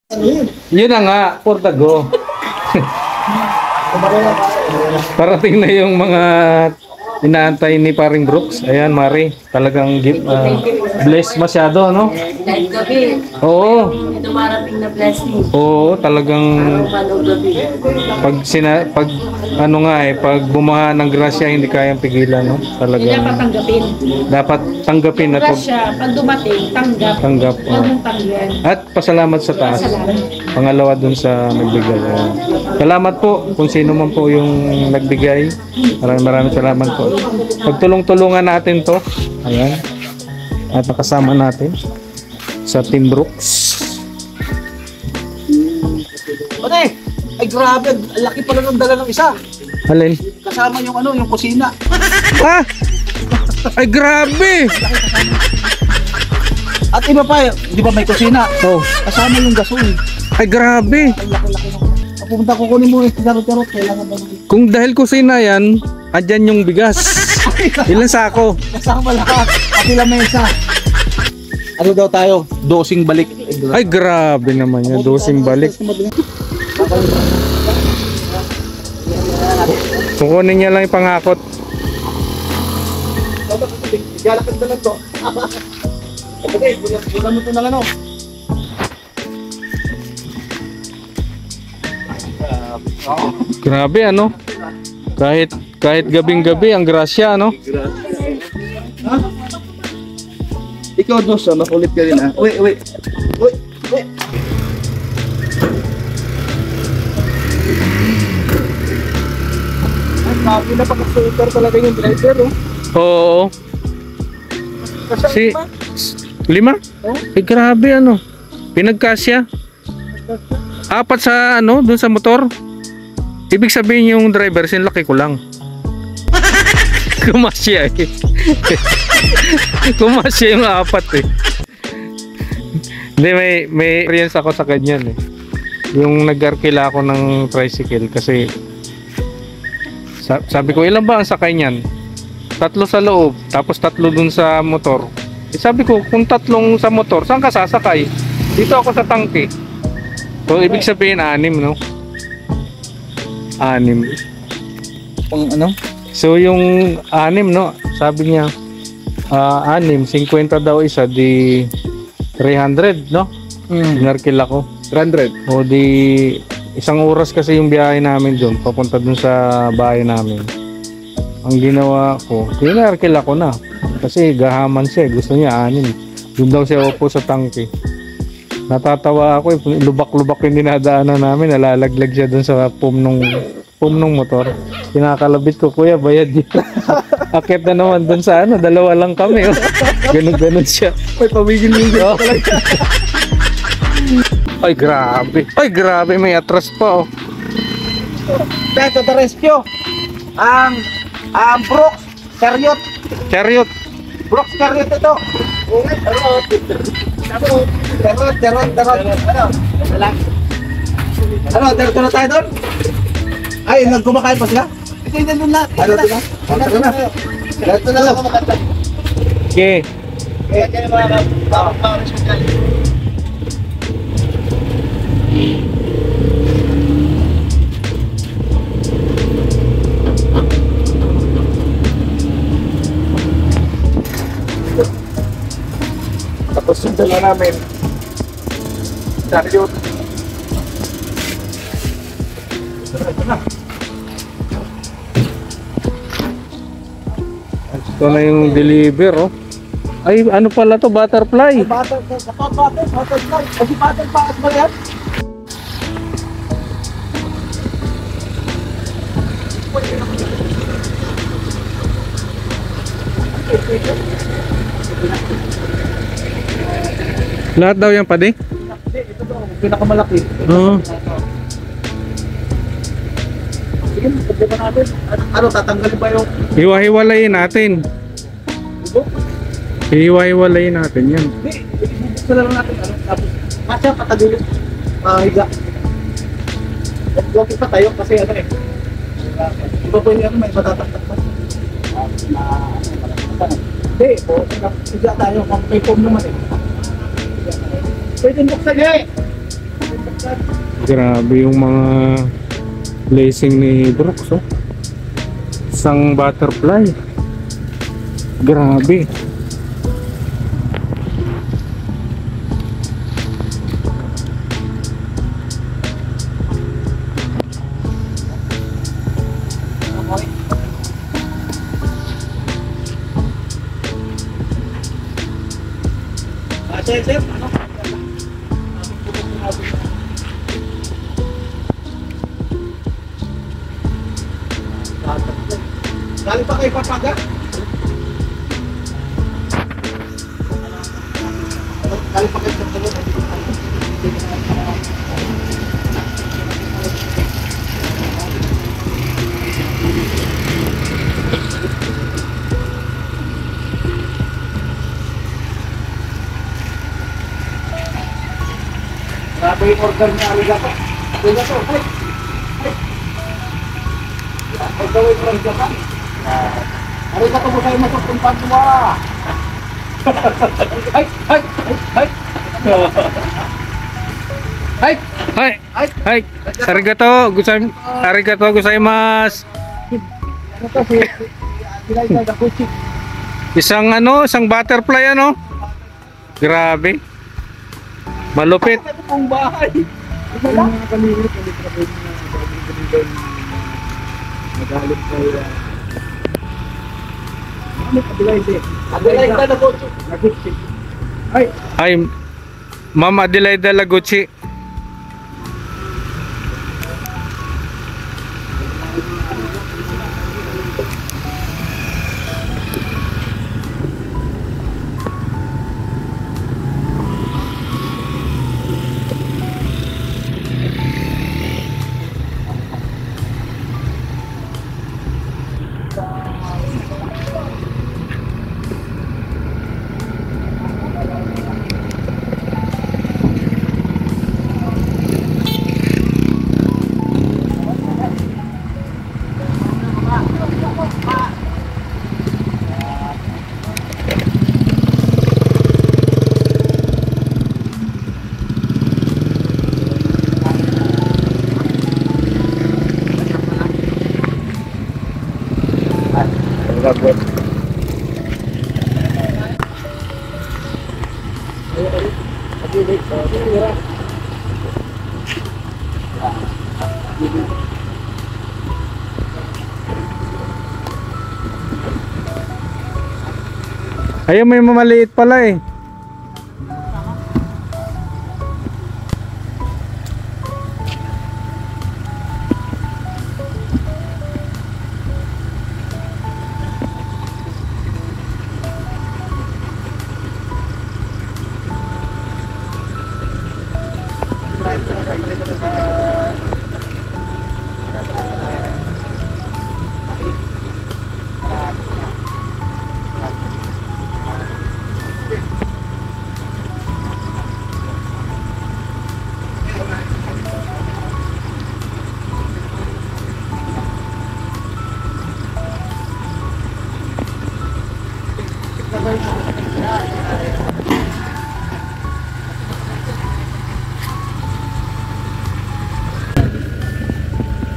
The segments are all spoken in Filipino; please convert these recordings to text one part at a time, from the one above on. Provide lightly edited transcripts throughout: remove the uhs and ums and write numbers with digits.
Yun na nga, for the go. Parating na yung mga inaantay ni Paring Brooks. Ayan, Mari. Talagang blessed masyado, no? Kahit gabi, Oo. dumarating na blessing. Oo, talagang Manong gabi. pag ano nga pag bumaha ng grasya hindi kayang pigilan, no? Hindi Talagang dapat tanggapin. dapat tanggapin at Grasya, pag dumating, tanggap. Huwag mong tanggihan. At pasalamat sa taas. Pangalawa dun sa nagbigay. Ayan. Salamat po kung sino man po yung nagbigay. Maraming salamat po. Pagtulong-tulungan natin to. Ayan. At nakasama natin sa Team Brooks. Pare, ay grabe, ang laki pala ng dala ng isa. Alin? Kasama yung yung kusina. Ah! Ay grabe! At iba pa, di ba may kusina? Oh, Kasama yung gasol. ay grabe! Ang laki-laki ng... Pupunta ko kunin mo charot-charot, kailangan ba ng... Kung dahil kusina yan, andyan yung bigas. Ilan sako? Kasama lahat, pati lamesa. Ano daw tayo? Dosing balik. Ay grabe naman yan, dosing balik. Kukunin niya lang yung pangakot. Galakad na lang to. Okay, bulan mo to na lang, Grabe ano? Kahit gabing-gabi ang grasya, ano? Ha? Ikaw, Dos, makulit ka rin, ha? Uy. Ay, sabi na pag-super talaga yung driver, oh. Oo. Si 5? Eh grabe ano? Pinagkasya. 4 sa ano, doon sa motor. Ibig sabihin yung driver, sinlaki ko lang. Kumasya eh. Kumasya yung 4 eh. Hindi, may experience ako sa ganyan eh. Yung nag-arkila ako ng tricycle kasi sabi ko, ilan ba ang sakay niyan? 3 sa loob, tapos 3 dun sa motor. Eh, sabi ko, kung 3 sa motor, saan ka sasakay? Dito ako sa tangke. So, ibig sabihin 6, no? 6. Pang ano? So, yung 6, no? Sabi niya, 6, 50 daw isa, di 300, no? Pinarkil ako. 300. O di, 1 oras kasi yung biyahe namin doon, papunta dun sa bahay namin. Ang ginawa ko, pinarkil ako na. Kasi gahaman siya, gusto niya 6. Doon daw siya upo sa tangke. Natatawa ako, lubak-lubak yung dinadaanan namin, nalalaglag siya doon sa pum nung motor. Kinakalabit ko, kuya, bayad yun. Akit na naman doon sa ano, 2 lang kami. Oh. Ganun siya. May pamigil-migil Oh. Ay, grabe, may atras pa, oh. Beto the rescue. Ang Brooks Chariot. Brooks Chariot ito. Charot. Ano, dito na tayo doon? Ay, nagkumakain pa sila? Hindi doon na. Ano doon na? Dito na lang kumakanta. Okay. Kaya dyan yung mga bawang dyan. Tapos yung dala namin chariot. Ito na yung deliver, oh. Ay, ano pala to? Butterfly. Butterfly. Kasi butterfly ba yan? Lahat daw yan, padi? Hindi, ito daw. Pinakamalaki. Oo. Sige, problema natin. Ano, tatanggalin ba yung Hiwa-hiwalayin natin. ubo? Hiwa-hiwalayin natin yan. Hindi, ibubuksan na lang natin. Ano, tapos, kasya, patagulin. Higa. Huwag pa tayo kasi ano eh. Iba po yung may matataktak pa. Hindi, higa tayo. May foam naman eh. Pwede buksan niya eh. Grabe yung mga blessing ni Brooks, oh. Isang butterfly. Grabe. Sir, ano? Galing pa kay Papaga? Galing pa kay Papaga? Grabe yung order niya, Arigato. Arigato, hey! Hey! Order yung order ka. Arigato mo kayo masok kung pantua. Ay! Ay! Ay! Ay! Hai. Hai. Arigato gozaimasu. Ano to si Eliza Dakuchi? Isang butterfly ano? Grabe. Malupit. Ano pong bahay? Ito lang. Mga kalilit, magalit kayo. Ano Adelaide? Adelaide Dakuchi. Ay! Ay, Ma'am Adelaida Laguchi. Ayun, may mamaliit pala eh.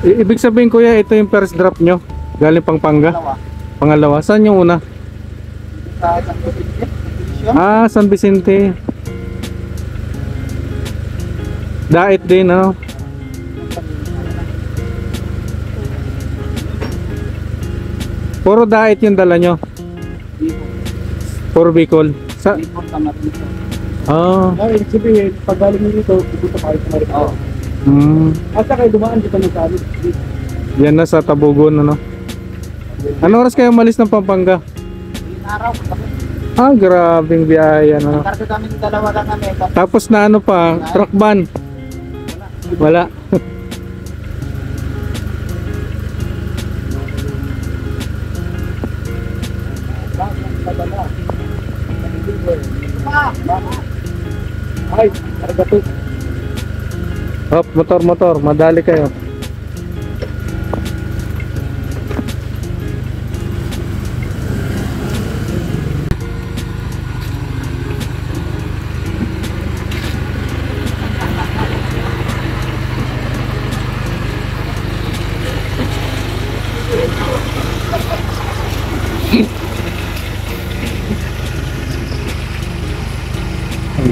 Ibig sabihin kuya, ito yung first drop nyo galing Pampanga? Pangalawa. Saan yung una? Sa San Vicente. Ah, San Vicente. Dait din, ano? Puro dait yung dala nyo? Puro Bicol? Sa... Ah. Ay, sabihin, pag galing nyo dito, dito kayo sa Marikina. At saka dumaan dito ng salit. Yan na sa Tabugon, ano? Ano oras kayo umalis ng Pampanga? Araw, Ah, grabing biyahe, ano? karga kami ng dalawa lang kami. Tapos na ano pa, truck ban? Wala. Ay, karga to. Hop, motor, madali kayo.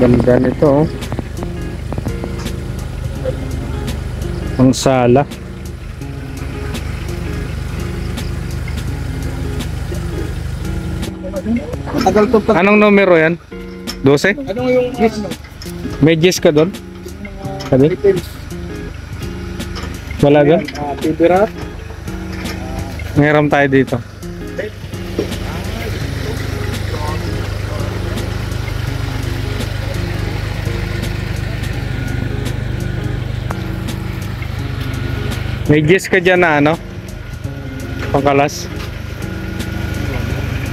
Ganda nito, oh. Ang sala. Tagal to pag... Anong numero yan? 12? Ano yung ano? May gis ka doon? Sabi? Details. Wala doon? Piberat. Ngayon tayo dito. May gis ka dyan na ano? Pangkalas?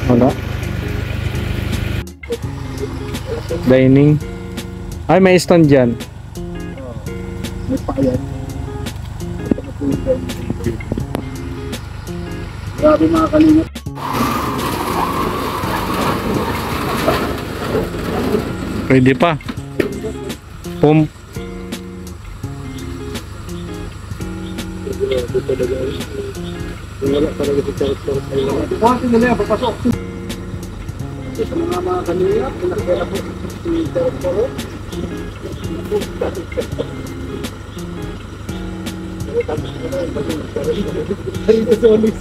Ano? Dining. Ay, may stand dyan. May payan. Grabe mga kalingap. Pwede pa. Pump. Wala talaga si Charot-Charot ay wala. Bukasin nila yan, papasok. Sa mga kalingap, pinakaya po si Charot-Charot. Ay, ito sa ulis.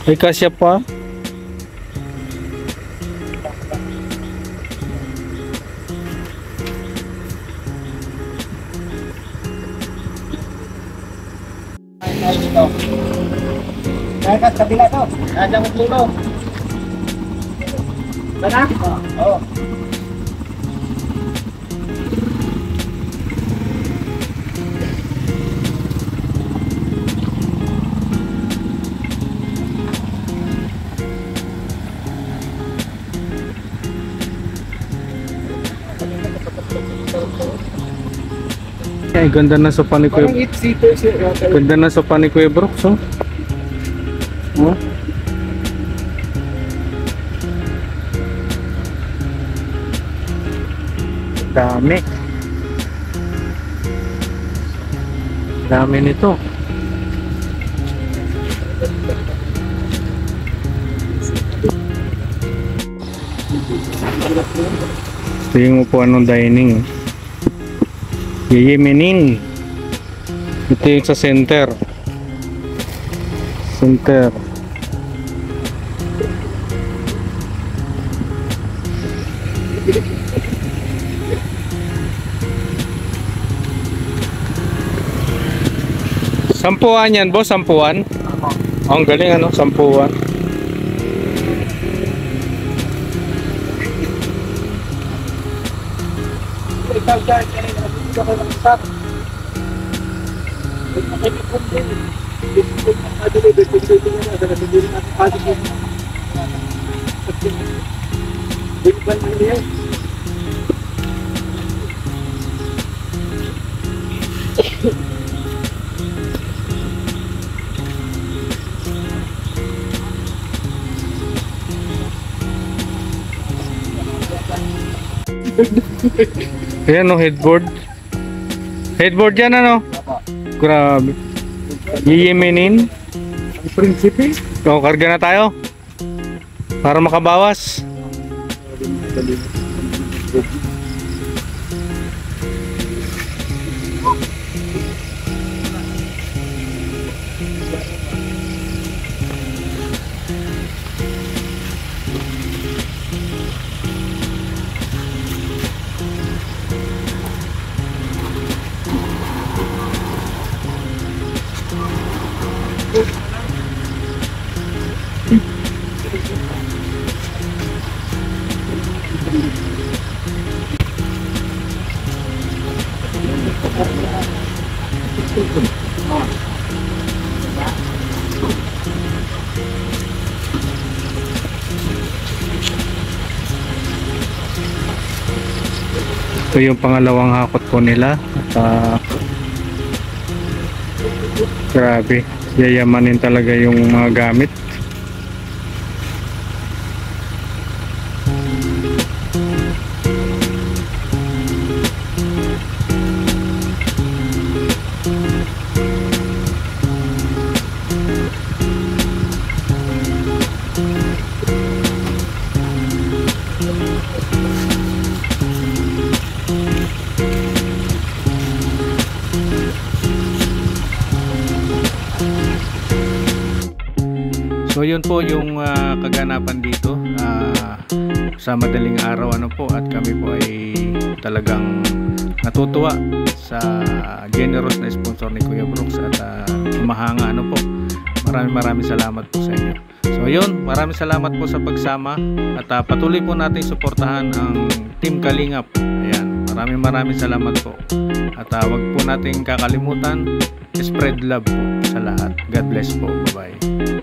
Ay, kasya pa. Kaya ka, kabila to. Nandiyan ko tulo. Sana? Oo. Ay, ganda na sopa ni Parang Kuya. 8-seater siya. Ganda na sopa ni Kuya Brooks, oh. Oh. Dami. Dami nito. Ito yung upuan ng dining. Yiyiminin. Ito yung sa center. Center. Sampuan yan, boss, sampuan. Oh, ang galing ano, sampuan. Ikaw dyan, kanina nabibigyan ko ng stock. Nakikipon din. Dito ang na-deliver, dito nga na, nabibili natin pati din. Dito ba naman yan? Ayan o, headboard. Headboard yan ano? Grabe. Yiyiminin. Ang prinsipe? O, karga na tayo. Para makabawas. Ito yung pangalawang hakot po nila. At, grabe, yayamanin talaga yung mga gamit. So yun po yung kaganapan dito sa madaling araw ano po, at kami po ay talagang natutuwa sa generous na sponsor ni Kuya Brooks at humahanga ano po. Maraming salamat po sa inyo. So yun, maraming salamat po sa pagsama at patuloy po natin suportahan ang Team Kalingap. Ayan, maraming salamat po. At wag po nating kakalimutan, spread love po sa lahat. God bless po. Bye-bye.